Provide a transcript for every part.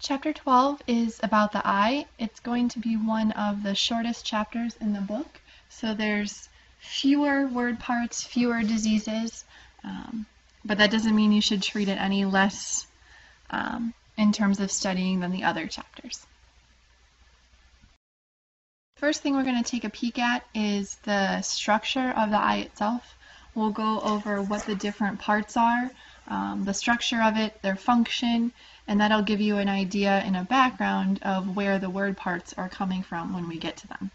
Chapter 12 is about the eye. It's going to be one of the shortest chapters in the book, so there's fewer word parts, fewer diseases, but that doesn't mean you should treat it any less in terms of studying than the other chapters. First thing we're going to take a peek at is the structure of the eye itself. We'll go over what the different parts are, the structure of it, their function, and that'll give you an idea and a background of where the word parts are coming from when we get to them.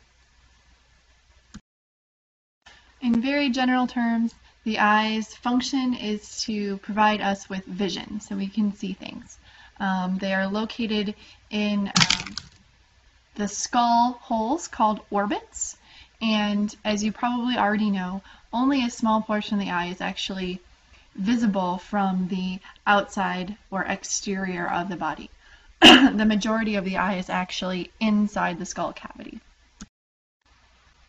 In very general terms, the eye's function is to provide us with vision, so we can see things. They are located in the skull holes called orbits, and as you probably already know, only a small portion of the eye is actually visible from the outside or exterior of the body. The majority of the eye is actually inside the skull cavity.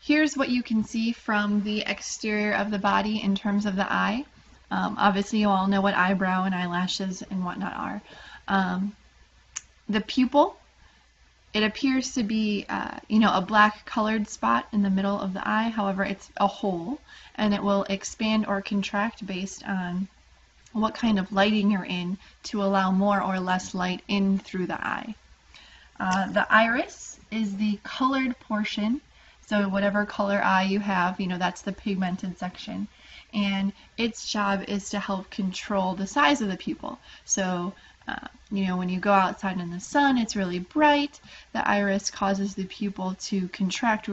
Here's what you can see from the exterior of the body in terms of the eye. Obviously you all know what eyebrow and eyelashes and whatnot are. The pupil, it appears to be a black colored spot in the middle of the eye. However, it's a hole, and it will expand or contract based on what kind of lighting you're in to allow more or less light in through the eye. The iris is the colored portion, so whatever color eye you have, that's the pigmented section, and its job is to help control the size of the pupil. So when you go outside in the sun, it's really bright. The iris causes the pupil to contract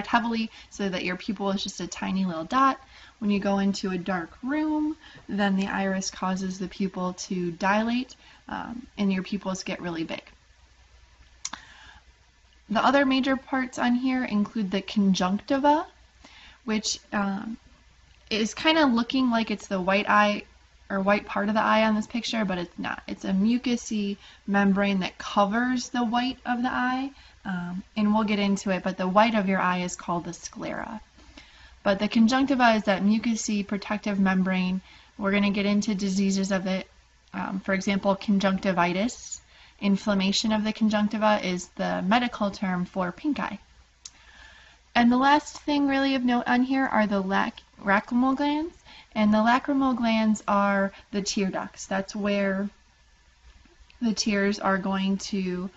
heavily so that your pupil is just a tiny little dot. When you go into a dark room, then the iris causes the pupil to dilate and your pupils get really big. The other major parts on here include the conjunctiva, which is kind of looking like it's the white eye or white part of the eye on this picture, but it's not. It's a mucousy membrane that covers the white of the eye, and we'll get into it, but the white of your eye is called the sclera. But the conjunctiva is that mucousy protective membrane. We're going to get into diseases of it. For example, conjunctivitis. Inflammation of the conjunctiva is the medical term for pink eye. And the last thing really of note on here are the lacrimal glands. And the lacrimal glands are the tear ducts. That's where the tears are going to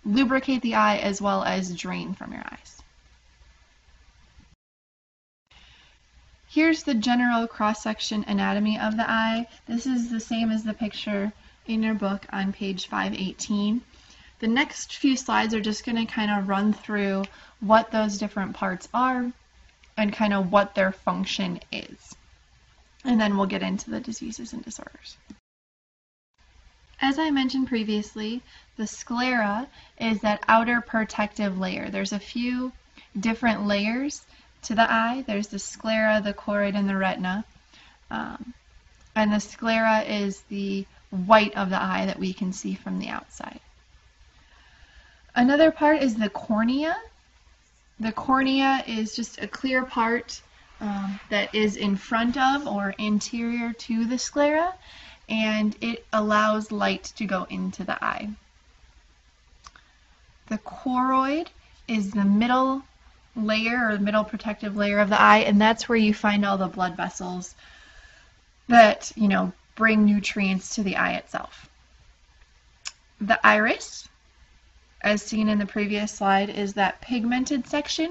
lubricate the eye as well as drain from your eyes. Here's the general cross-section anatomy of the eye. This is the same as the picture in your book on page 518. The next few slides are just going to kind of run through what those different parts are and kind of what their function is. And then we'll get into the diseases and disorders. As I mentioned previously, the sclera is that outer protective layer. There's a few different layers to the eye. There's the sclera, the choroid, and the retina. And the sclera is the white of the eye that we can see from the outside. Another part is the cornea. The cornea is just a clear part that is in front of or anterior to the sclera, and it allows light to go into the eye. The choroid is the middle layer or middle protective layer of the eye, and that's where you find all the blood vessels that bring nutrients to the eye itself. The iris, as seen in the previous slide, is that pigmented section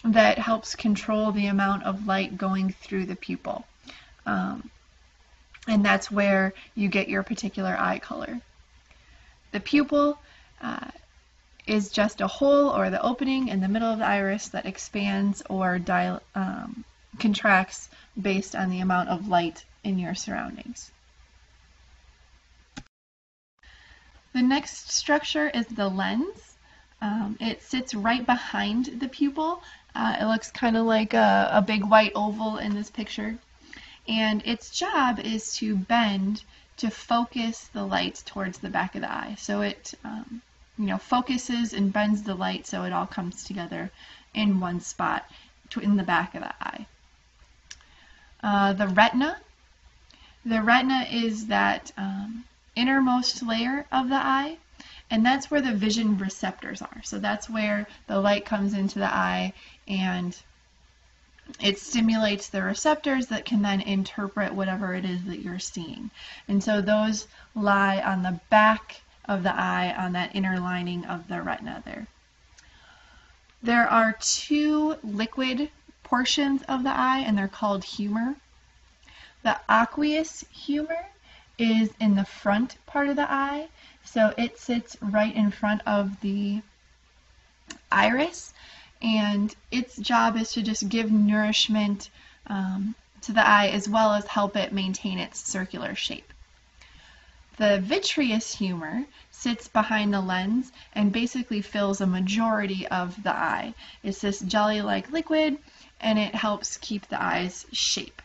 that helps control the amount of light going through the pupil. And that's where you get your particular eye color. The pupil is just a hole or the opening in the middle of the iris that expands or contracts based on the amount of light in your surroundings. The next structure is the lens. It sits right behind the pupil. It looks kind of like a big white oval in this picture. And its job is to bend to focus the light towards the back of the eye. So it focuses and bends the light so it all comes together in one spot in the back of the eye. The retina. The retina is that innermost layer of the eye, and that's where the vision receptors are. So that's where the light comes into the eye and it stimulates the receptors that can then interpret whatever it is that you're seeing. And so those lie on the back of the eye, on that inner lining of the retina there. There are two liquid portions of the eye, and they're called humor. The aqueous humor is in the front part of the eye, so it sits right in front of the iris, and its job is to just give nourishment to the eye as well as help it maintain its circular shape. The vitreous humor sits behind the lens and basically fills a majority of the eye. It's this jelly-like liquid, and it helps keep the eye's shape.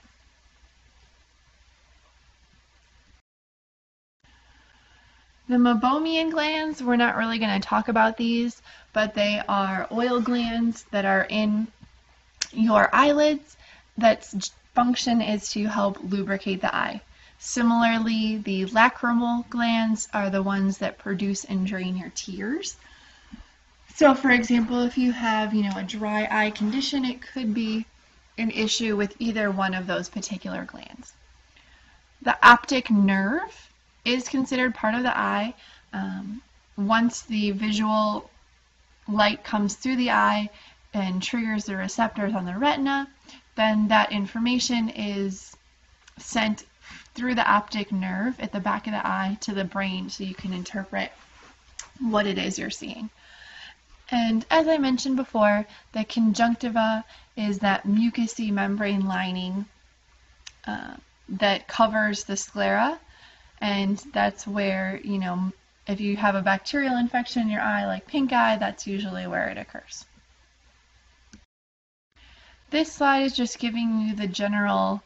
The meibomian glands, we're not really going to talk about these, but they are oil glands that are in your eyelids. That's function is to help lubricate the eye. Similarly, the lacrimal glands are the ones that produce and drain your tears. So for example, if you have, a dry eye condition, it could be an issue with either one of those particular glands. The optic nerve is considered part of the eye. Once the visual light comes through the eye and triggers the receptors on the retina, then that information is sent through the optic nerve at the back of the eye to the brain so you can interpret what it is you're seeing. And as I mentioned before, the conjunctiva is that mucousy membrane lining that covers the sclera. And that's where, if you have a bacterial infection in your eye, like pink eye, that's usually where it occurs. This slide is just giving you the general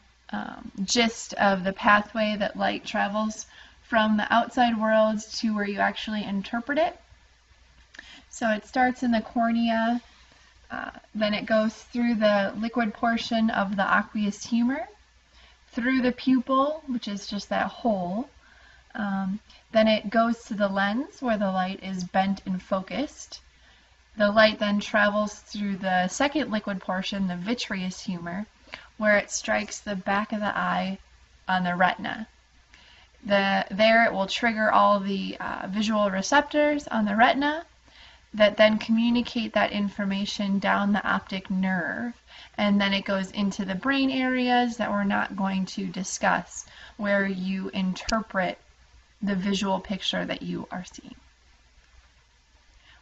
gist of the pathway that light travels from the outside world to where you actually interpret it. So it starts in the cornea, then it goes through the liquid portion of the aqueous humor, through the pupil, which is just that hole. Then it goes to the lens where the light is bent and focused. The light then travels through the second liquid portion, the vitreous humor, where it strikes the back of the eye on the retina. There it will trigger all the visual receptors on the retina that then communicate that information down the optic nerve, and then it goes into the brain areas that we're not going to discuss, where you interpret the visual picture that you are seeing.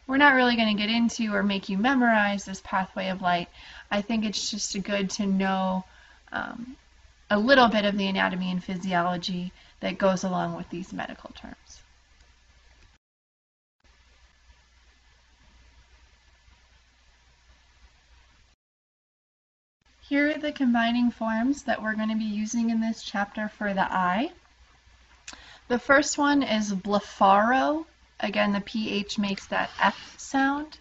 We're not really going to get into or make you memorize this pathway of light. I think it's just good to know a little bit of the anatomy and physiology that goes along with these medical terms. Here are the combining forms that we're going to be using in this chapter for the eye. The first one is blepharo. Again, the PH makes that F sound.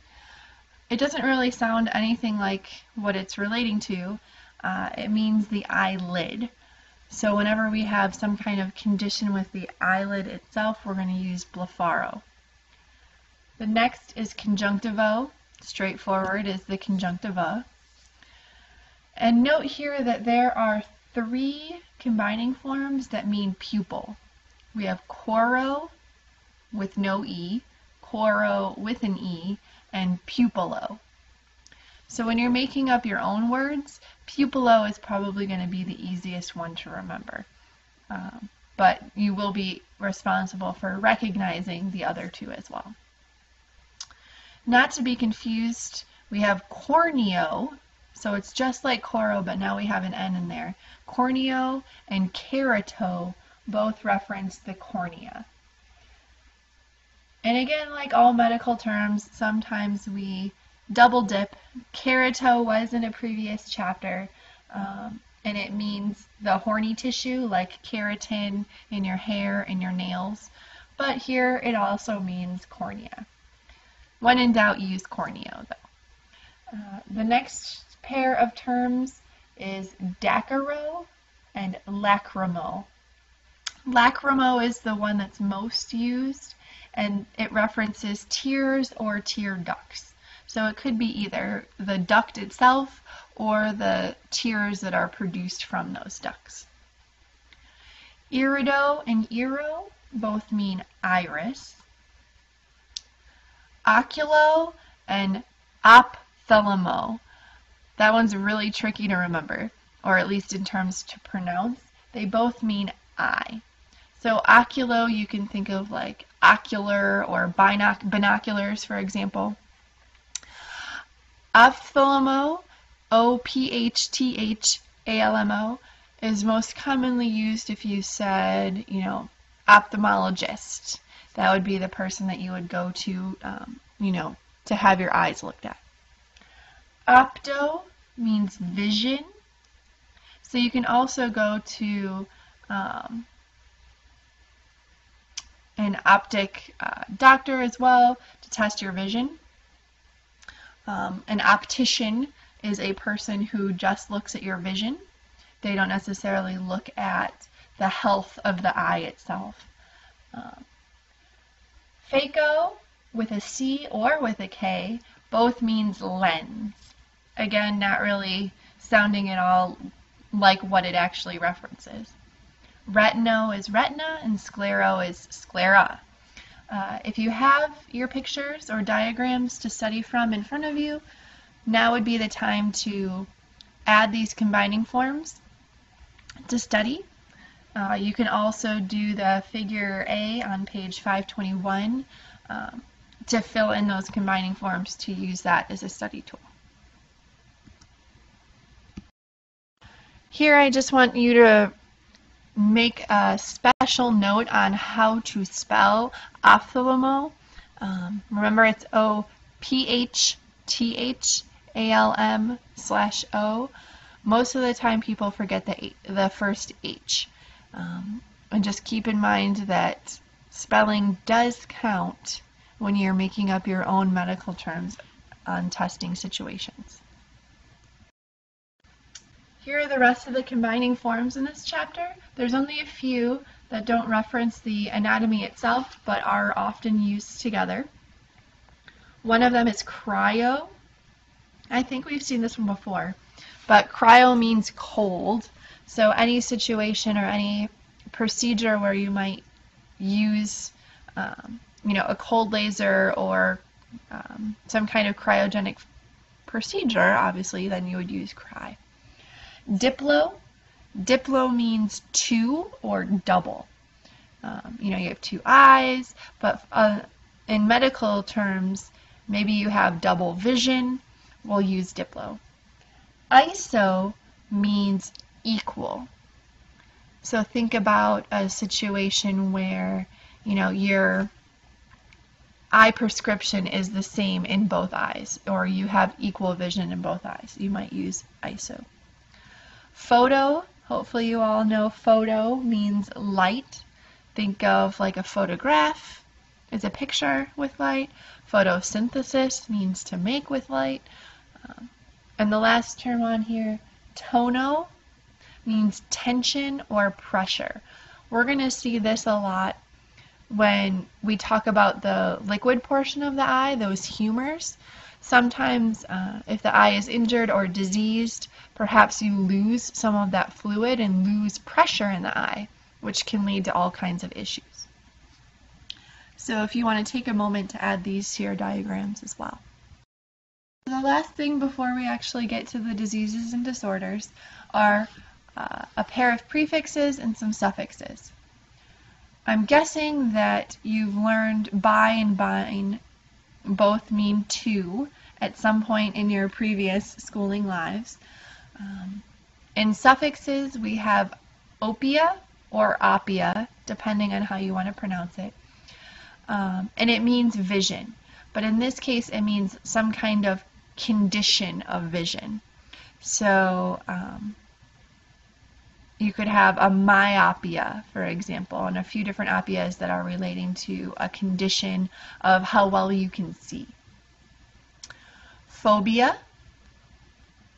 It doesn't really sound anything like what it's relating to. It means the eyelid. So whenever we have some kind of condition with the eyelid itself, we're going to use blepharo. The next is conjunctivo. Straightforward is the conjunctiva. And note here that there are 3 combining forms that mean pupil. We have choro with no E, choro with an E, and pupillo. So when you're making up your own words, pupillo is probably going to be the easiest one to remember. But you will be responsible for recognizing the other 2 as well. Not to be confused, we have corneo. So it's just like choro, but now we have an N in there. Corneo and kerato both reference the cornea. And again, like all medical terms, sometimes we double dip. Kerato was in a previous chapter, and it means the horny tissue, like keratin in your hair and your nails. But here it also means cornea. When in doubt, use corneo, though. The next pair of terms is dacaro and lacrimal. Lacrimal is the one that's most used, and it references tears or tear ducts. So it could be either the duct itself or the tears that are produced from those ducts. Irido and iro both mean iris. Oculo and ophthalmo. That one's really tricky to remember, or at least in terms to pronounce. They both mean eye. So oculo, you can think of like ocular or binoculars, for example. Ophthalmo, ophthalmo, is most commonly used if you said, ophthalmologist. That would be the person that you would go to, to have your eyes looked at. Opto means vision. So you can also go to an optic doctor as well to test your vision. An optician is a person who just looks at your vision. They don't necessarily look at the health of the eye itself. Phaco, with a C or with a K, both means lens. Again, not really sounding at all like what it actually references. Retino is retina and sclero is sclera. If you have your pictures or diagrams to study from in front of you, now would be the time to add these combining forms to study. You can also do the figure A on page 521 to fill in those combining forms to use that as a study tool. Here I just want you to make a special note on how to spell ophthalmo. Remember, it's ophthalm/O. Most of the time people forget the first H. And just keep in mind that spelling does count when you're making up your own medical terms on testing situations. Here are the rest of the combining forms in this chapter. There's only a few that don't reference the anatomy itself, but are often used together. One of them is cryo. I think we've seen this one before, but cryo means cold. So any situation or any procedure where you might use, a cold laser or some kind of cryogenic procedure, obviously, then you would use cry. Diplo. Diplo means two or double. You have two eyes, but in medical terms, maybe you have double vision. We'll use diplo. Iso means equal. So think about a situation where, your eye prescription is the same in both eyes, or you have equal vision in both eyes. You might use iso. Photo, hopefully you all know photo means light. Think of like a photograph is a picture with light. Photosynthesis means to make with light. And the last term on here, tono, means tension or pressure. We're going to see this a lot when we talk about the liquid portion of the eye, those humors. Sometimes if the eye is injured or diseased, perhaps you lose some of that fluid and lose pressure in the eye, which can lead to all kinds of issues. So if you want to take a moment to add these to your diagrams as well. The last thing before we actually get to the diseases and disorders are a pair of prefixes and some suffixes. I'm guessing that you've learned bi and bine both mean two at some point in your previous schooling lives. In suffixes, we have opia or opia, depending on how you want to pronounce it. And it means vision. But in this case, it means some kind of condition of vision. So you could have a myopia, for example, and a few different opias that are relating to a condition of how well you can see. Phobia.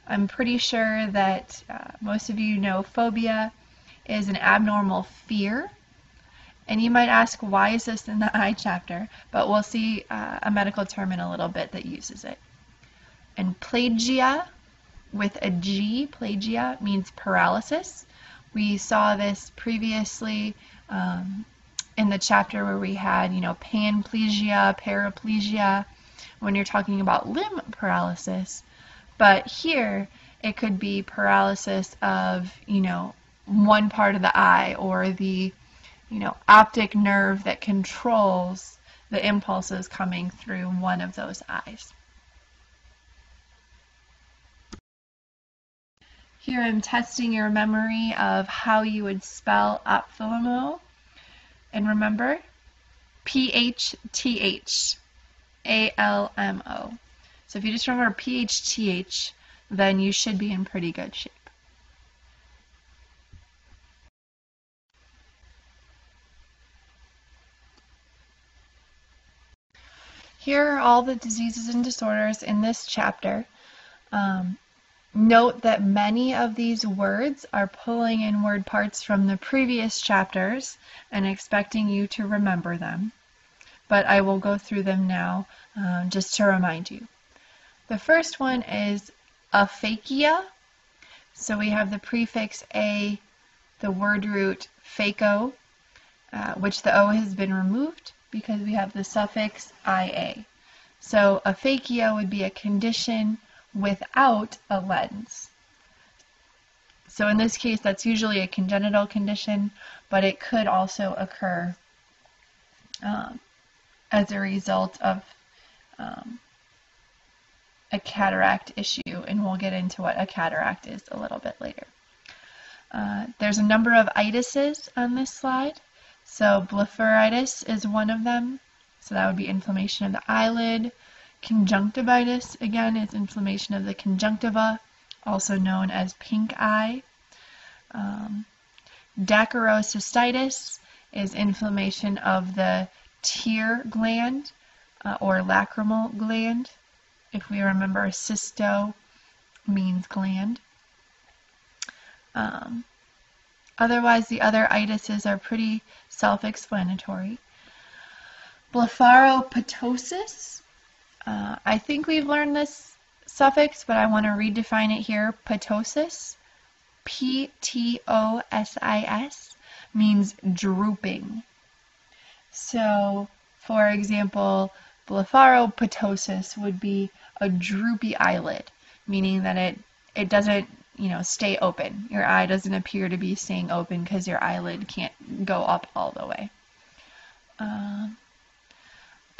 I'm pretty sure that most of you know phobia is an abnormal fear And you might ask, why is this in the eye chapter? But we'll see a medical term in a little bit that uses it. And plagia, with a G, plagia, means paralysis. We saw this previously in the chapter where we had, panplegia, paraplegia, when you're talking about limb paralysis. But here, it could be paralysis of, one part of the eye, or the, optic nerve that controls the impulses coming through one of those eyes. Here I'm testing your memory of how you would spell ophthalmo. And remember, PHTH, ALMO. So if you just remember PHTH, then you should be in pretty good shape. Here are all the diseases and disorders in this chapter. Note that many of these words are pulling in word parts from the previous chapters and expecting you to remember them. But I will go through them now just to remind you. The first one is aphakia. So we have the prefix a, the word root phaco, which the O has been removed because we have the suffix ia. So aphakia would be a condition without a lens. So in this case, that's usually a congenital condition, but it could also occur as a result of a cataract issue, and we'll get into what a cataract is a little bit later. There's a number of itises on this slide. So blepharitis is one of them. So that would be inflammation of the eyelid. Conjunctivitis, again, is inflammation of the conjunctiva, also known as pink eye. Dacryocystitis is inflammation of the tear gland or lacrimal gland. If we remember, cysto means gland. Otherwise, the other itises are pretty self-explanatory. Blepharoptosis. I think we've learned this suffix, but I want to redefine it here. Ptosis, Ptosis, means drooping. So, for example, blepharoptosis would be a droopy eyelid, meaning that it doesn't, stay open. Your eye doesn't appear to be staying open because your eyelid can't go up all the way.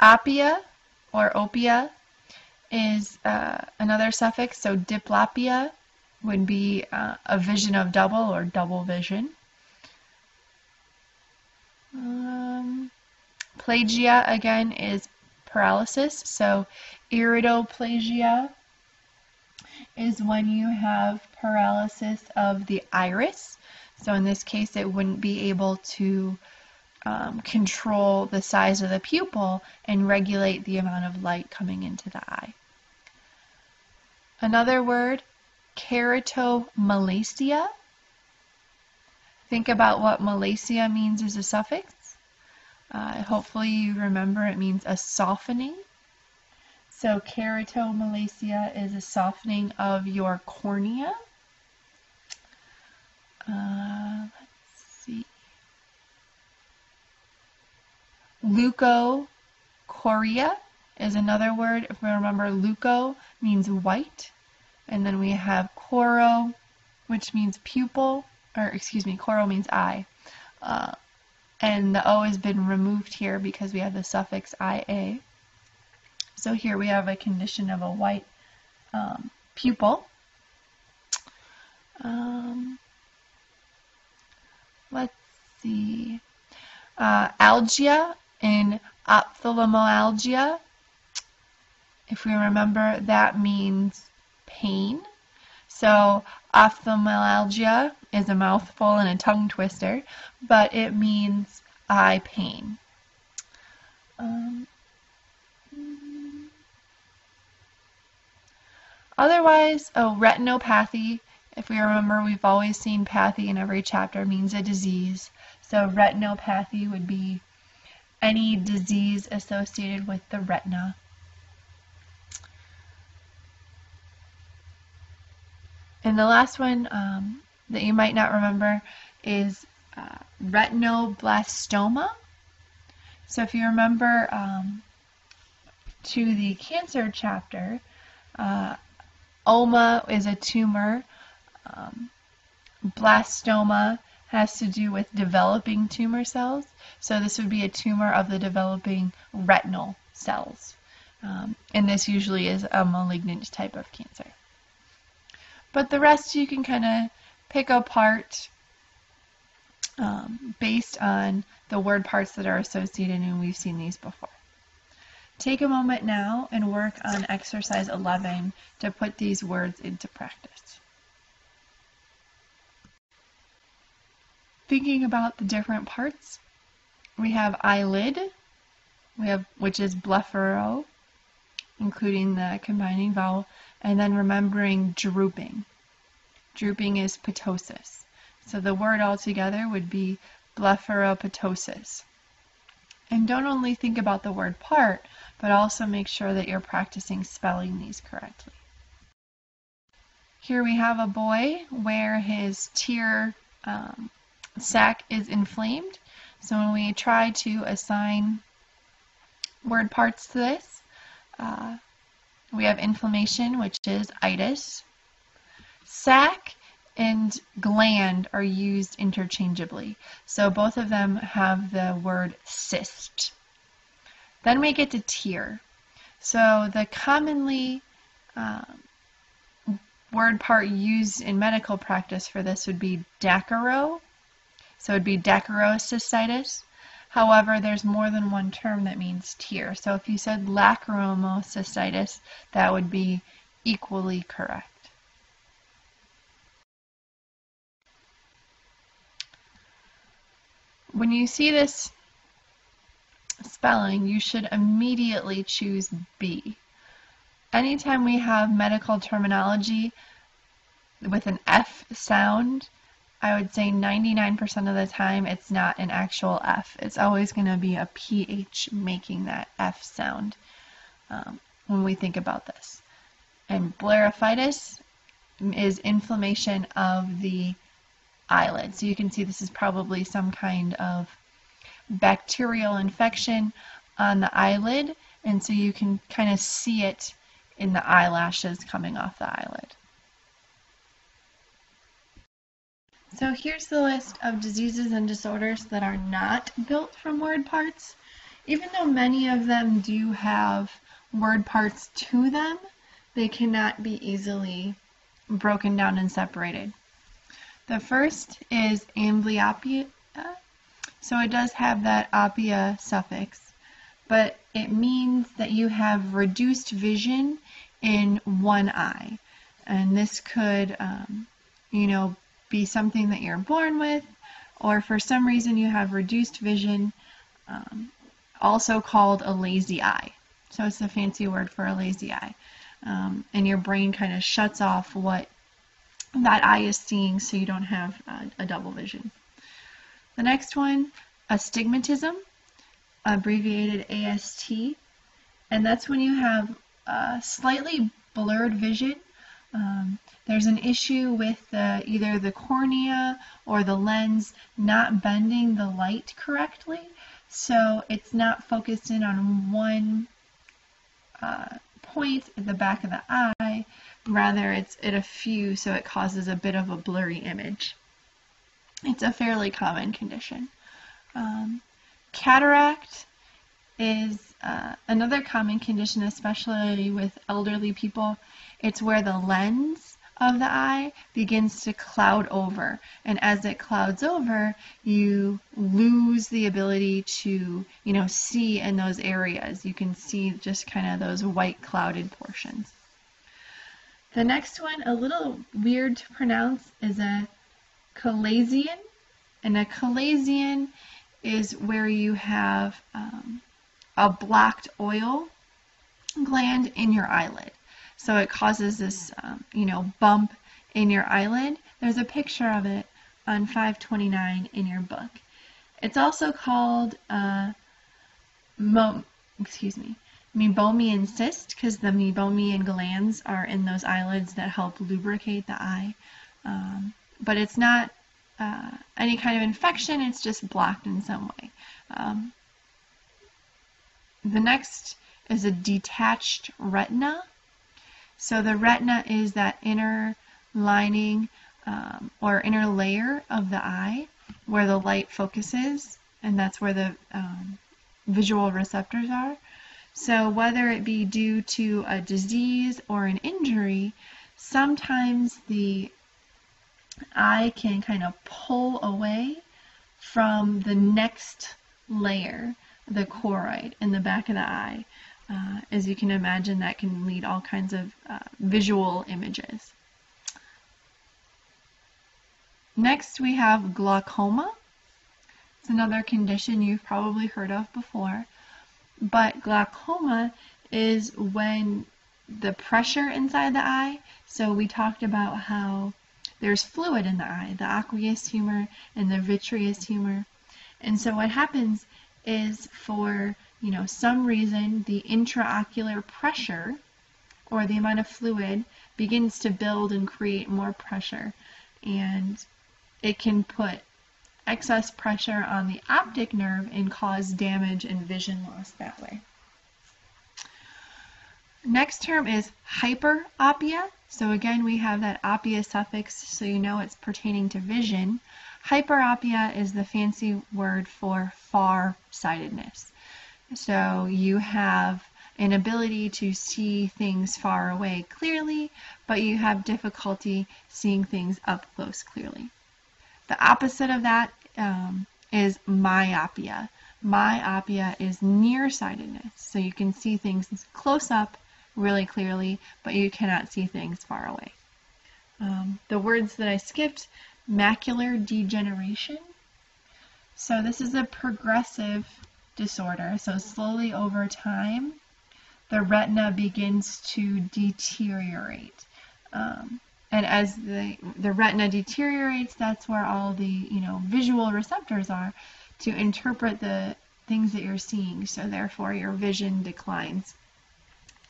Apia or opia is another suffix, so diplopia would be a vision of double or double vision. Plagia, again, is paralysis, so iridoplasia is when you have paralysis of the iris. So in this case, it wouldn't be able to control the size of the pupil and regulate the amount of light coming into the eye. Another word, keratomalacia. Think about what malacia means as a suffix. Hopefully you remember it means a softening. So keratomalacia is a softening of your cornea. Let's see. Leukocoria is another word. If we remember, leuco means white. And then we have coro, which means pupil, or excuse me, coro means eye. And the O has been removed here because we have the suffix ia. So here we have a condition of a white pupil. Let's see. Algia and ophthalmalgia. If we remember, that means pain. So ophthalmalgia is a mouthful and a tongue twister, but it means eye pain. Otherwise, retinopathy, if we remember, we've always seen pathy in every chapter, means a disease. So retinopathy would be any disease associated with the retina. And the last one that you might not remember is retinoblastoma. So if you remember to the cancer chapter, oma is a tumor. Blastoma has to do with developing tumor cells. So this would be a tumor of the developing retinal cells. And this usually is a malignant type of cancer. But the rest you can kind of pick apart based on the word parts that are associated, and we've seen these before. Take a moment now and work on exercise 11 to put these words into practice. Thinking about the different parts, we have eyelid, which is blepharo, including the combining vowel, and then remembering drooping. Drooping is ptosis. So the word altogether would be blepharoptosis. And don't only think about the word part, but also make sure that you're practicing spelling these correctly. Here we have a boy where his tear sac is inflamed. So when we try to assign word parts to this, we have inflammation, which is itis. Sac and gland are used interchangeably. So both of them have the word cyst. Then we get to tear. So the commonly word part used in medical practice for this would be dacaro. So it would be dacrocystitis. However, there's more than one term that means tear. So if you said lacrimocystitis, that would be equally correct. When you see this spelling, you should immediately choose B. Anytime we have medical terminology with an F sound, I would say 99% of the time it's not an actual F. It's always going to be a PH making that F sound when we think about this. And blepharitis is inflammation of the eyelid. So you can see this is probably some kind of bacterial infection on the eyelid, and so you can kind of see it in the eyelashes coming off the eyelid. So here's the list of diseases and disorders that are not built from word parts. Even though many of them do have word parts to them, they cannot be easily broken down and separated. The first is amblyopia. So it does have that opia suffix, but it means that you have reduced vision in one eye. And this could, be something that you're born with, or for some reason you have reduced vision, also called a lazy eye. So it's a fancy word for a lazy eye. And your brain kind of shuts off what that eye is seeing, so you don't have a double vision. The next one, astigmatism, abbreviated AST, and that's when you have slightly blurred vision. There's an issue with either the cornea or the lens not bending the light correctly, so it's not focused in on one point at the back of the eye. Rather, it's at a few, so it causes a bit of a blurry image. It's a fairly common condition. Cataract is another common condition, especially with elderly people. It's where the lens of the eye begins to cloud over, and as it clouds over, you lose the ability to, see in those areas. You can see just kind of those white clouded portions. The next one, a little weird to pronounce, is a chalazion. And a chalazion is where you have a blocked oil gland in your eyelid. So it causes this, bump in your eyelid. There's a picture of it on 529 in your book. It's also called meibomian cyst because the meibomian glands are in those eyelids that help lubricate the eye. But it's not any kind of infection, it's just blocked in some way. The next is a detached retina. So the retina is that inner lining or inner layer of the eye where the light focuses, and that's where the visual receptors are. So whether it be due to a disease or an injury, sometimes the eye can kind of pull away from the next layer, the choroid in the back of the eye. As you can imagine, that can lead all kinds of visual images. Next we have glaucoma. It's another condition you've probably heard of before, but glaucoma is when the pressure inside the eye, so we talked about how there's fluid in the eye, the aqueous humor and the vitreous humor, and so what happens is for some reason the intraocular pressure or the amount of fluid begins to build and create more pressure, and it can put excess pressure on the optic nerve and cause damage and vision loss that way. Next term is hyperopia. So again, we have that opia suffix, so you know it's pertaining to vision. Hyperopia is the fancy word for far-sightedness. So you have an ability to see things far away clearly, but you have difficulty seeing things up close clearly. The opposite of that is myopia. Myopia is nearsightedness, so you can see things close up really clearly, but you cannot see things far away. The words that I skipped, macular degeneration. So this is a progressive disorder, so slowly over time the retina begins to deteriorate. And as the retina deteriorates, that's where all the visual receptors are to interpret the things that you're seeing. So therefore, your vision declines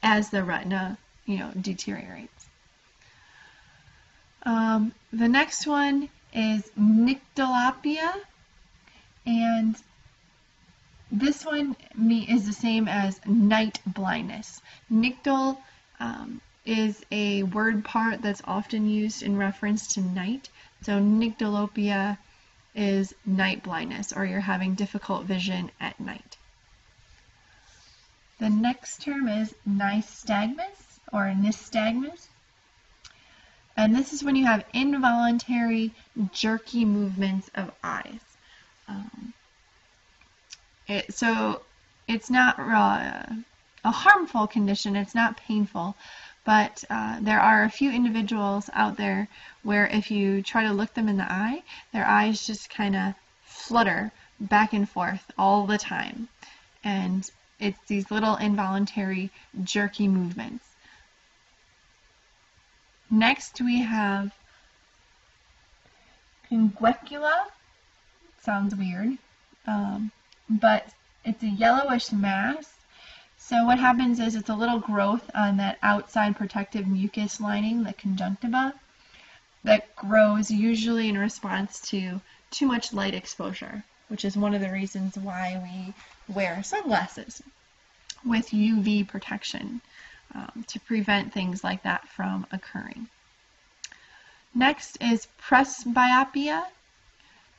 as the retina deteriorates. The next one is nyctalopia, and this one is the same as night blindness. Nyctal is a word part that's often used in reference to night. So nyctalopia is night blindness, or you're having difficult vision at night. The next term is nystagmus or nystagmus. And this is when you have involuntary jerky movements of eyes. So it's not a harmful condition, it's not painful, but there are a few individuals out there where if you try to look them in the eye, their eyes just kind of flutter back and forth all the time. And it's these little involuntary jerky movements. Next we have pinguecula. Sounds weird, but it's a yellowish mass. So what happens is it's a little growth on that outside protective mucus lining, the conjunctiva, that grows usually in response to too much light exposure, which is one of the reasons why we wear sunglasses with UV protection to prevent things like that from occurring. Next is presbyopia.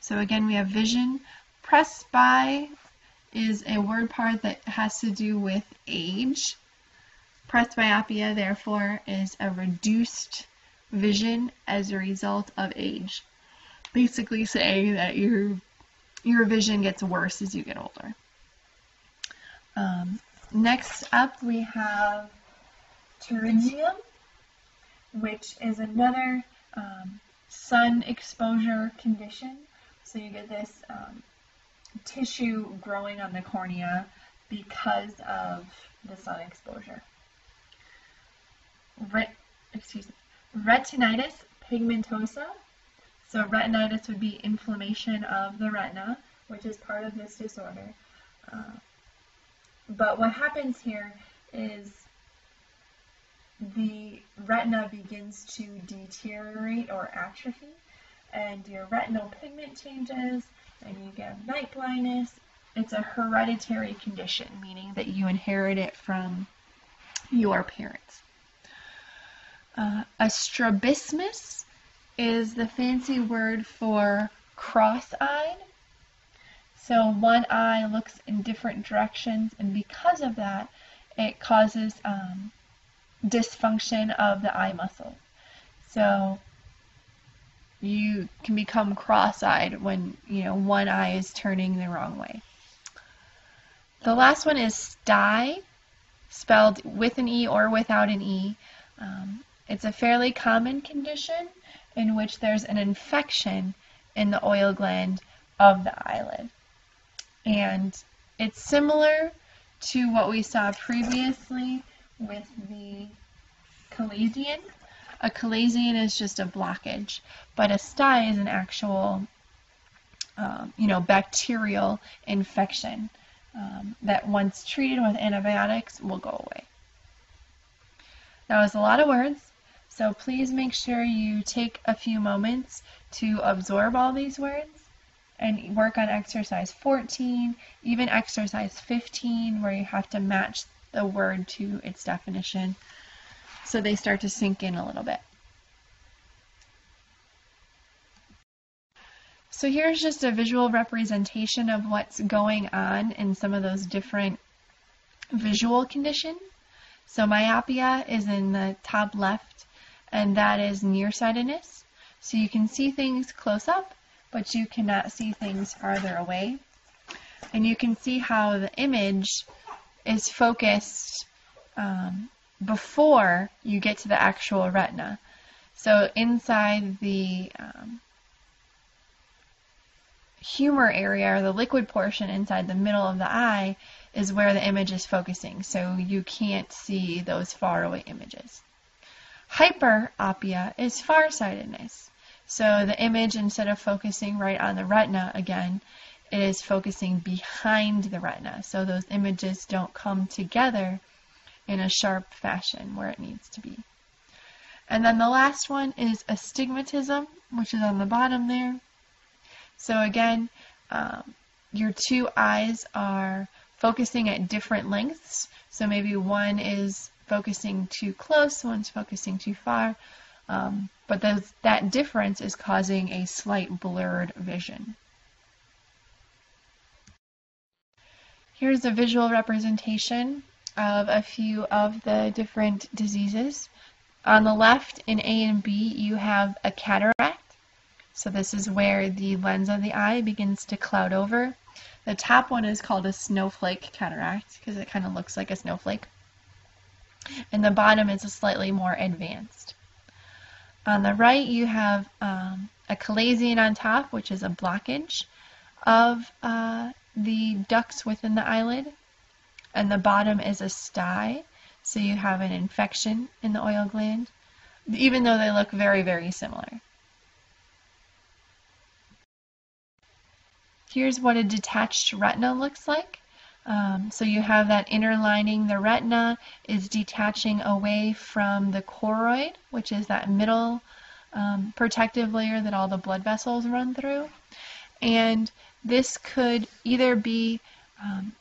So again, we have vision. Presby is a word part that has to do with age. Presbyopia, therefore, is a reduced vision as a result of age. Basically saying that your vision gets worse as you get older. Next up we have pterygium, which is another sun exposure condition. So you get this tissue growing on the cornea because of the sun exposure. Retinitis pigmentosa. So retinitis would be inflammation of the retina. which is part of this disorder. But what happens here is the retina begins to deteriorate or atrophy, and your retinal pigment changes, and you get night blindness. It's a hereditary condition, meaning that you inherit it from your parents. A strabismus is the fancy word for cross-eyed. So one eye looks in different directions, and because of that, it causes dysfunction of the eye muscle. So you can become cross-eyed when, one eye is turning the wrong way. The last one is sty, spelled with an E or without an E. It's a fairly common condition in which there's an infection in the oil gland of the eyelid. And it's similar to what we saw previously with the chalazion. A chalazion is just a blockage, but a sty is an actual, bacterial infection that once treated with antibiotics will go away. That was a lot of words, so please make sure you take a few moments to absorb all these words and work on exercise 14, even exercise 15, where you have to match the word to its definition so they start to sink in a little bit. So here's just a visual representation of what's going on in some of those different visual conditions. So myopia is in the top left, and that is nearsightedness. So you can see things close up, but you cannot see things farther away. And you can see how the image is focused before you get to the actual retina. So inside the humor area, or the liquid portion inside the middle of the eye, is where the image is focusing, so you can't see those faraway images. Hyperopia is farsightedness. So the image, instead of focusing right on the retina again, it is focusing behind the retina. So those images don't come together in a sharp fashion where it needs to be. And then the last one is astigmatism, which is on the bottom there. So again, your two eyes are focusing at different lengths. So maybe one is focusing too close, one's focusing too far. But that difference is causing a slight blurred vision. Here's a visual representation of a few of the different diseases. On the left, in A and B, you have a cataract. So this is where the lens of the eye begins to cloud over. The top one is called a snowflake cataract because it kind of looks like a snowflake. And the bottom is a slightly more advanced. On the right, you have a chalazion on top, which is a blockage of the ducts within the eyelid. And the bottom is a sty, so you have an infection in the oil gland, even though they look very, very similar. Here's what a detached retina looks like. So you have that inner lining. The retina is detaching away from the choroid, which is that middle protective layer that all the blood vessels run through. And this could either be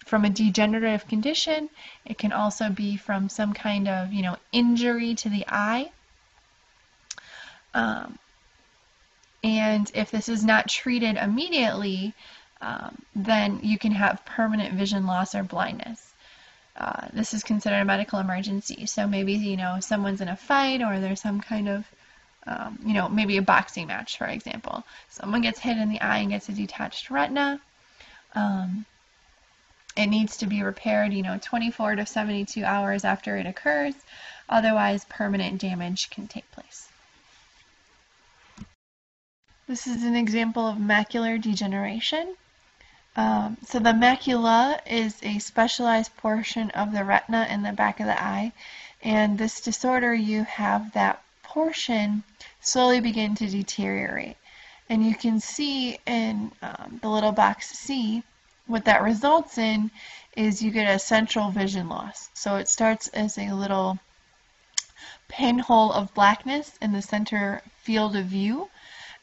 from a degenerative condition. It can also be from some kind of, injury to the eye. And if this is not treated immediately, then you can have permanent vision loss or blindness. This is considered a medical emergency. So maybe, someone's in a fight, or there's some kind of, maybe a boxing match, for example. Someone gets hit in the eye and gets a detached retina. It needs to be repaired, 24 to 72 hours after it occurs. Otherwise, permanent damage can take place. This is an example of macular degeneration. So the macula is a specialized portion of the retina in the back of the eye, and this disorder, you have that portion slowly begin to deteriorate. And you can see in the little box C, what that results in is you get a central vision loss. So it starts as a little pinhole of blackness in the center field of view,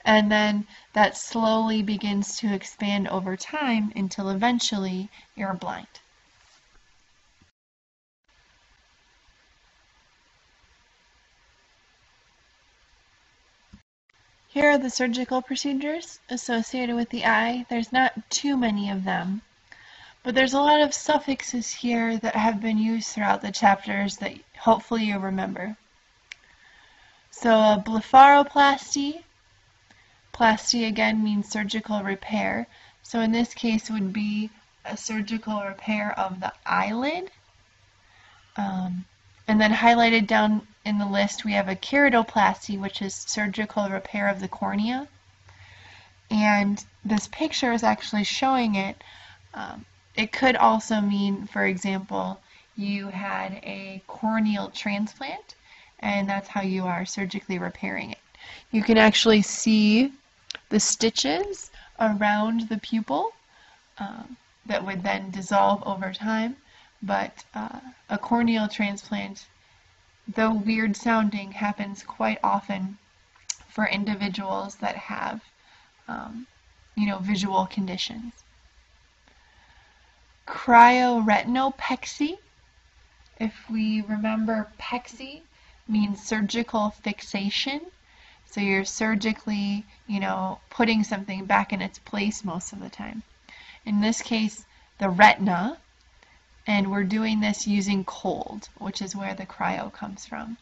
and then that slowly begins to expand over time until eventually you're blind. Here are the surgical procedures associated with the eye. There's not too many of them, but there's a lot of suffixes here that have been used throughout the chapters that hopefully you remember. So a blepharoplasty, plasty again means surgical repair. So in this case would be a surgical repair of the eyelid. And then highlighted down in the list we have a keratoplasty, which is surgical repair of the cornea. And this picture is actually showing it. It could also mean, for example, you had a corneal transplant, and that's how you are surgically repairing it. You can actually see the stitches around the pupil that would then dissolve over time, but a corneal transplant, though weird sounding, happens quite often for individuals that have visual conditions. Cryoretinopexy, if we remember, pexy means surgical fixation. So you're surgically, putting something back in its place most of the time. In this case, the retina, and we're doing this using cold, which is where the cryo comes from.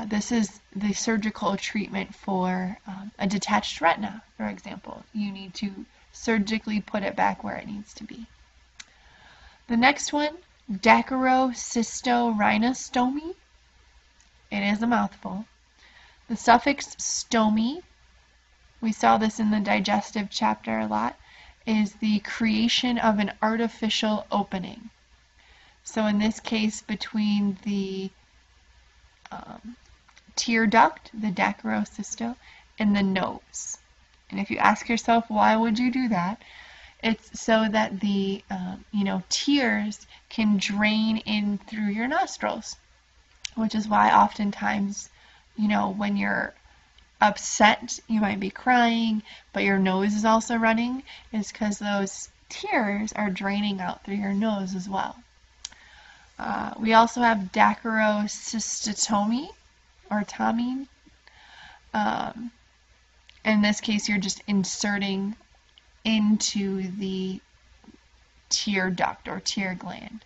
This is the surgical treatment for a detached retina, for example. You need to surgically put it back where it needs to be. The next one, daguerreocystoRhinostomy. It is a mouthful. The suffix stomy, we saw this in the digestive chapter a lot, is the creation of an artificial opening. So in this case, between the tear duct, the daguerreocysto, and the nose. And if you ask yourself, why would you do that? It's so that the tears can drain in through your nostrils, which is why oftentimes, when you're upset, you might be crying, but your nose is also running, is because those tears are draining out through your nose as well. We also have daguerreocystotomy, or tomine. In this case, you're just inserting into the tear duct or tear gland.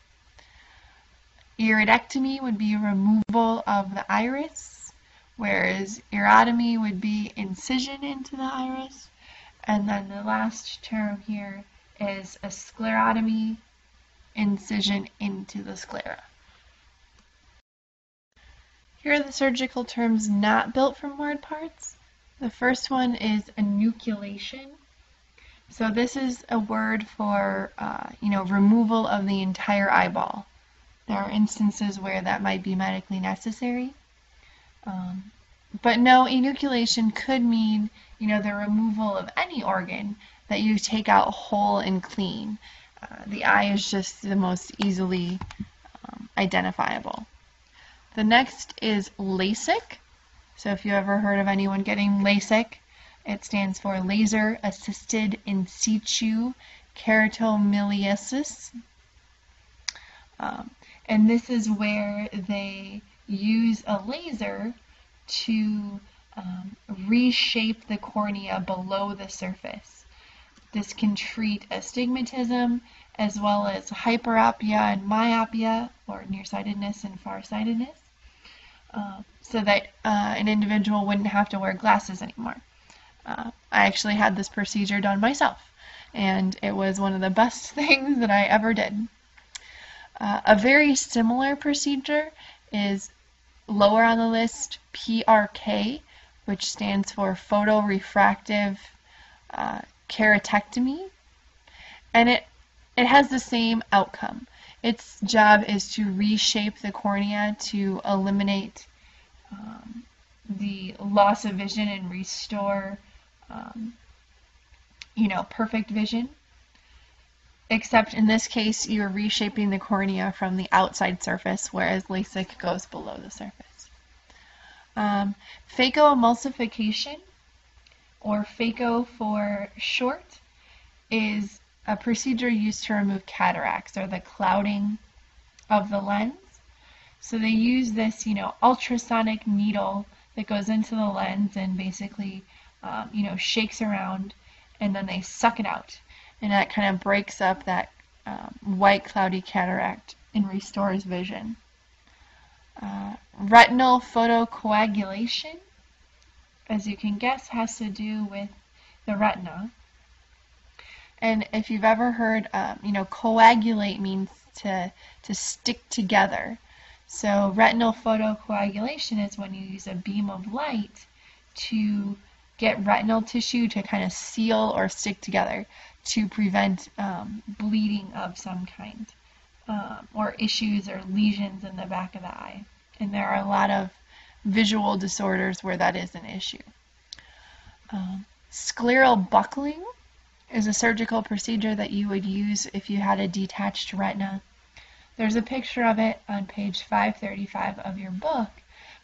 Iridectomy would be removal of the iris, whereas iridotomy would be incision into the iris. And then the last term here is a sclerotomy, incision into the sclera. Here are the surgical terms not built from word parts. The first one is enucleation. So this is a word for, removal of the entire eyeball. There are instances where that might be medically necessary. But no, enucleation could mean, the removal of any organ that you take out whole and clean. The eye is just the most easily identifiable. The next is LASIK. So if you ever heard of anyone getting LASIK, it stands for Laser Assisted In Situ Keratomiliosis. And this is where they use a laser to reshape the cornea below the surface. This can treat astigmatism as well as hyperopia and myopia, or nearsightedness and farsightedness, so that an individual wouldn't have to wear glasses anymore. I actually had this procedure done myself, and it was one of the best things that I ever did. A very similar procedure is lower on the list, PRK, which stands for photorefractive keratectomy, and it has the same outcome. Its job is to reshape the cornea to eliminate the loss of vision and restore perfect vision. Except in this case, you're reshaping the cornea from the outside surface, whereas LASIK goes below the surface. Phacoemulsification, or phaco for short, is a procedure used to remove cataracts, or the clouding of the lens. So they use this, ultrasonic needle that goes into the lens and basically, shakes around, and then they suck it out. And that kind of breaks up that white cloudy cataract and restores vision. Retinal photocoagulation, as you can guess, has to do with the retina. And if you've ever heard, coagulate means to stick together. So retinal photocoagulation is when you use a beam of light to get retinal tissue to kind of seal or stick together to prevent bleeding of some kind, or issues or lesions in the back of the eye. And there are a lot of visual disorders where that is an issue. Scleral buckling is a surgical procedure that you would use if you had a detached retina. There's a picture of it on page 535 of your book,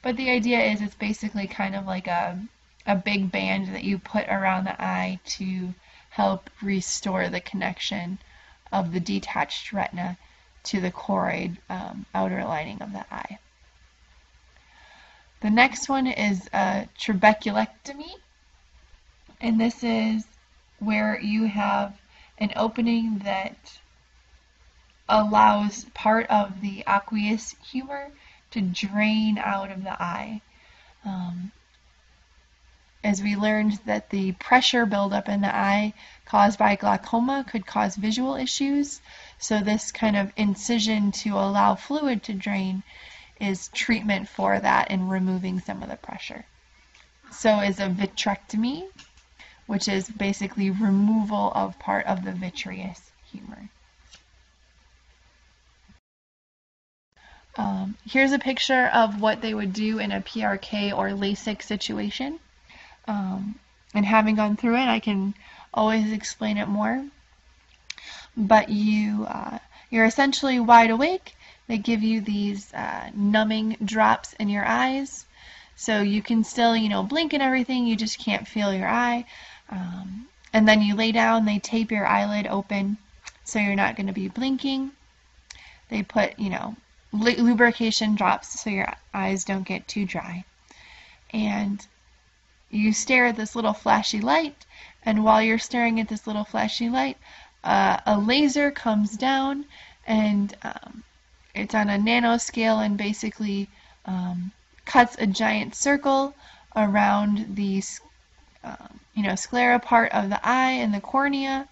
but the idea is it's basically kind of like a big band that you put around the eye to help restore the connection of the detached retina to the choroid outer lining of the eye. The next one is trabeculectomy, and this is where you have an opening that allows part of the aqueous humor to drain out of the eye. As we learned that the pressure buildup in the eye caused by glaucoma could cause visual issues, so this kind of incision to allow fluid to drain is treatment for that and removing some of the pressure. So is a vitrectomy, which is basically removal of part of the vitreous humor. Here's a picture of what they would do in a PRK or LASIK situation. And having gone through it, I can always explain it more. But you're essentially wide awake. They give you these numbing drops in your eyes, so you can still, blink and everything. You just can't feel your eye. And then you lay down. They tape your eyelid open, so you're not going to be blinking. They put, lubrication drops so your eyes don't get too dry. And you stare at this little flashy light, and while you're staring at this little flashy light, a laser comes down, and it's on a nanoscale and basically cuts a giant circle around the sclera part of the eye and the cornea,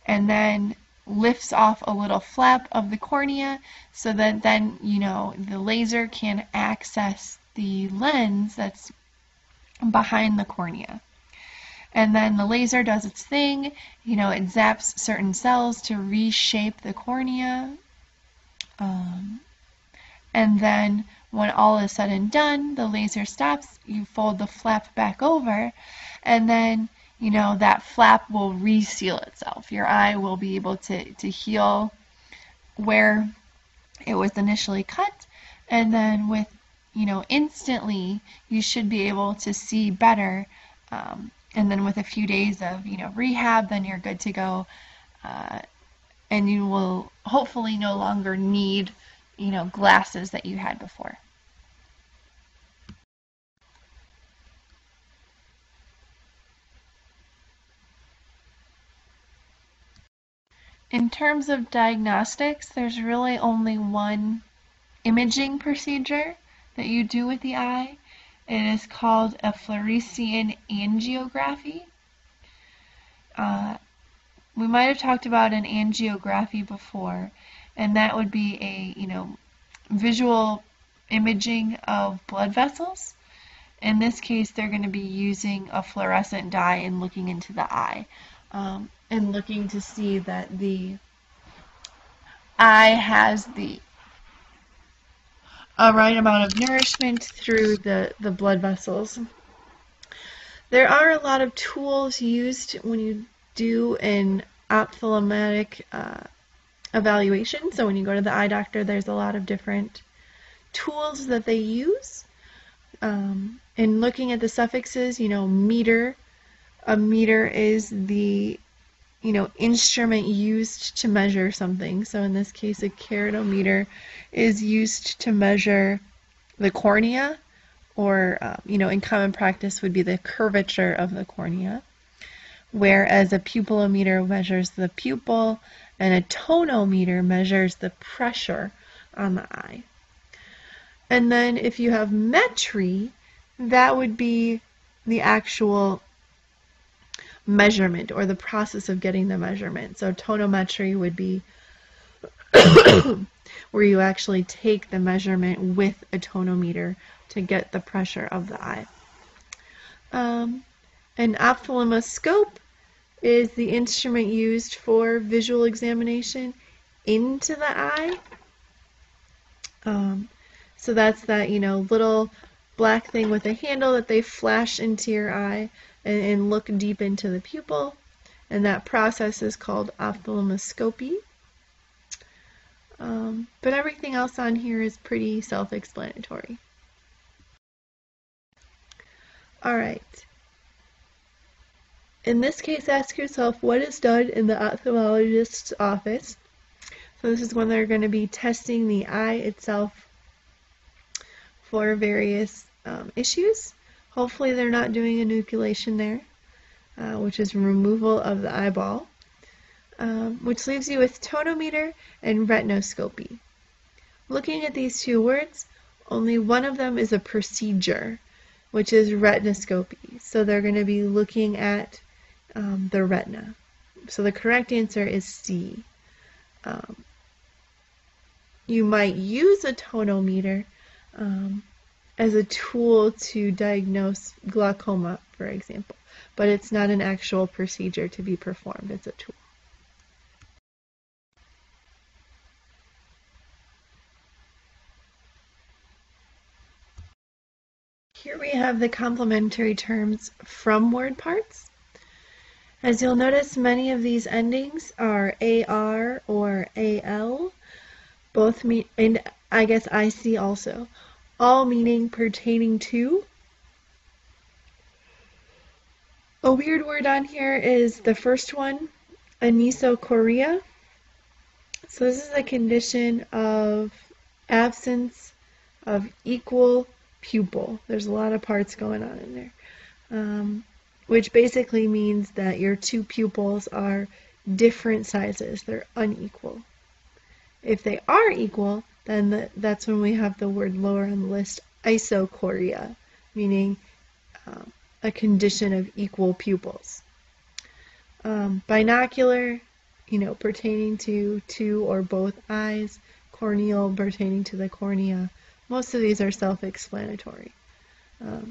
and then lifts off a little flap of the cornea so that then the laser can access the lens that's behind the cornea. And then the laser does its thing, it zaps certain cells to reshape the cornea. And then when all is said and done, the laser stops, you fold the flap back over, and then that flap will reseal itself. Your eye will be able to heal where it was initially cut, and then with instantly you should be able to see better, and then with a few days of rehab, then you're good to go, and you will hopefully no longer need glasses that you had before. In terms of diagnostics, there's really only one imaging procedure that you do with the eye. It is called a fluorescein angiography. We might have talked about an angiography before, and that would be a visual imaging of blood vessels. In this case, they're going to be using a fluorescent dye and looking into the eye, and looking to see that the eye has the right amount of nourishment through the blood vessels. There are a lot of tools used when you do an ophthalmic evaluation. So when you go to the eye doctor, there's a lot of different tools that they use. And looking at the suffixes, meter. A meter is the instrument used to measure something. So in this case, a keratometer is used to measure the cornea, or in common practice would be the curvature of the cornea, whereas a pupillometer measures the pupil and a tonometer measures the pressure on the eye. And then if you have metry, that would be the actual measurement, or the process of getting the measurement. So tonometry would be where you actually take the measurement with a tonometer to get the pressure of the eye. An ophthalmoscope is the instrument used for visual examination into the eye. So that's that little black thing with a handle that they flash into your eye and look deep into the pupil, and that process is called ophthalmoscopy. But everything else on here is pretty self-explanatory. Alright. In this case, ask yourself what is done in the ophthalmologist's office. So this is when they're going to be testing the eye itself for various issues. Hopefully they're not doing enucleation there, which is removal of the eyeball, which leaves you with tonometer and retinoscopy. Looking at these two words, only one of them is a procedure, which is retinoscopy. So they're going to be looking at the retina. So the correct answer is C. You might use a tonometer as a tool to diagnose glaucoma, for example, but it's not an actual procedure to be performed, it's a tool. Here we have the complementary terms from word parts. As you'll notice, many of these endings are AR or AL, both mean, and I guess IC also, all meaning pertaining to. A weird word on here is the first one, anisocoria. So this is a condition of absence of equal pupil. There's a lot of parts going on in there, which basically means that your two pupils are different sizes. They're unequal. If they are equal, then that's when we have the word lower on the list, isocoria, meaning a condition of equal pupils. Binocular, pertaining to two or both eyes. Corneal, pertaining to the cornea. Most of these are self-explanatory.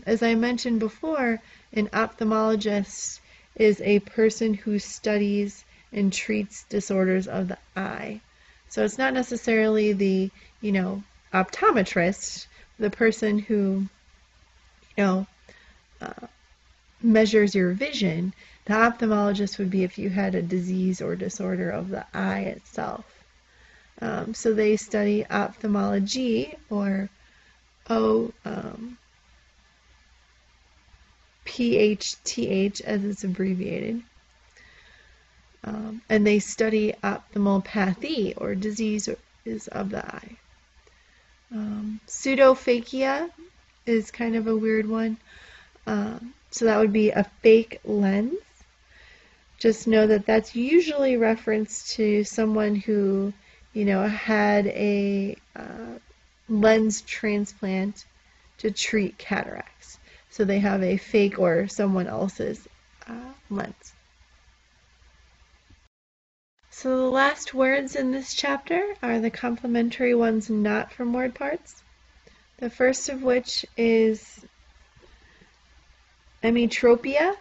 As I mentioned before, an ophthalmologist is a person who studies and treats disorders of the eye. So it's not necessarily the, optometrist, the person who, measures your vision. The ophthalmologist would be if you had a disease or disorder of the eye itself. So they study ophthalmology, or PHTH as it's abbreviated. And they study ophthalmopathy, or disease of the eye. Pseudophakia is kind of a weird one. So that would be a fake lens. Just know that that's usually reference to someone who, had a lens transplant to treat cataracts. So they have a fake or someone else's lens. So the last words in this chapter are the complementary ones not from word parts. The first of which is emetropia.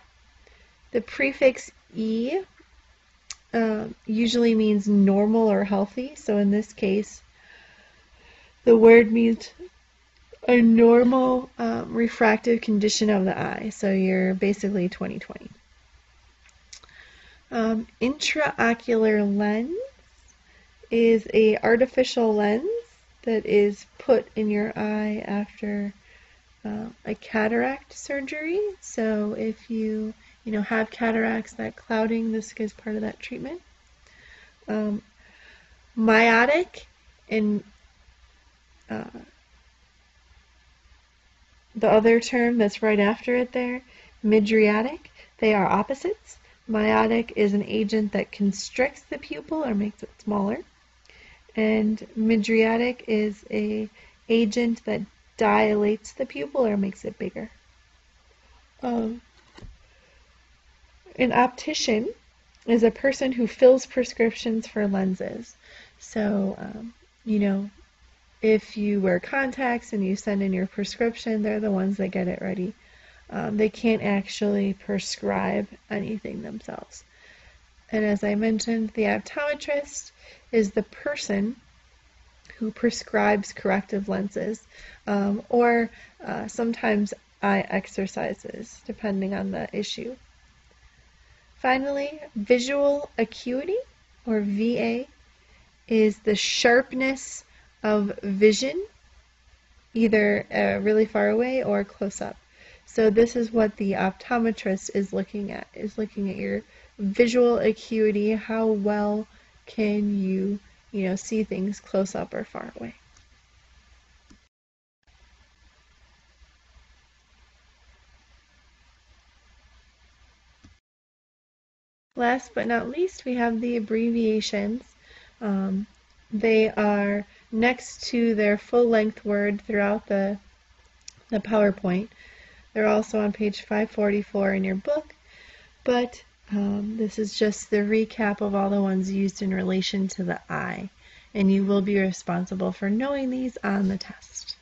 The prefix E usually means normal or healthy. So in this case, the word means a normal refractive condition of the eye. So you're basically 20/20. Intraocular lens is a artificial lens that is put in your eye after a cataract surgery. So if you have cataracts, that clouding, this is part of that treatment. Miotic and the other term that's right after it there, mydriatic, they are opposites. Miotic is an agent that constricts the pupil or makes it smaller, and mydriatic is an agent that dilates the pupil or makes it bigger. An optician is a person who fills prescriptions for lenses. So, if you wear contacts and you send in your prescription, they're the ones that get it ready. They can't actually prescribe anything themselves. And as I mentioned, the optometrist is the person who prescribes corrective lenses or sometimes eye exercises, depending on the issue. Finally, visual acuity, or VA, is the sharpness of vision, either really far away or close up. So this is what the optometrist is looking at your visual acuity. How well can you, see things close up or far away. Last but not least, we have the abbreviations. They are next to their full-length word throughout the PowerPoint. They're also on page 544 in your book, but this is just the recap of all the ones used in relation to the eye, and you will be responsible for knowing these on the test.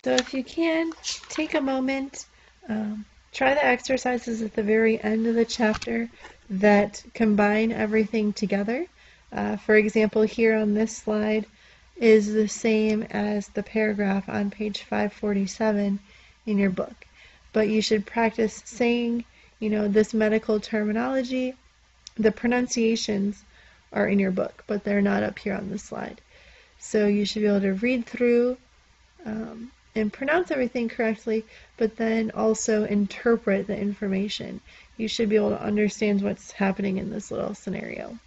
So if you can, take a moment, try the exercises at the very end of the chapter that combine everything together. For example, here on this slide is the same as the paragraph on page 547 in your book. But you should practice saying, this medical terminology. The pronunciations are in your book, but they're not up here on the slide. So you should be able to read through and pronounce everything correctly, but then also interpret the information. You should be able to understand what's happening in this little scenario.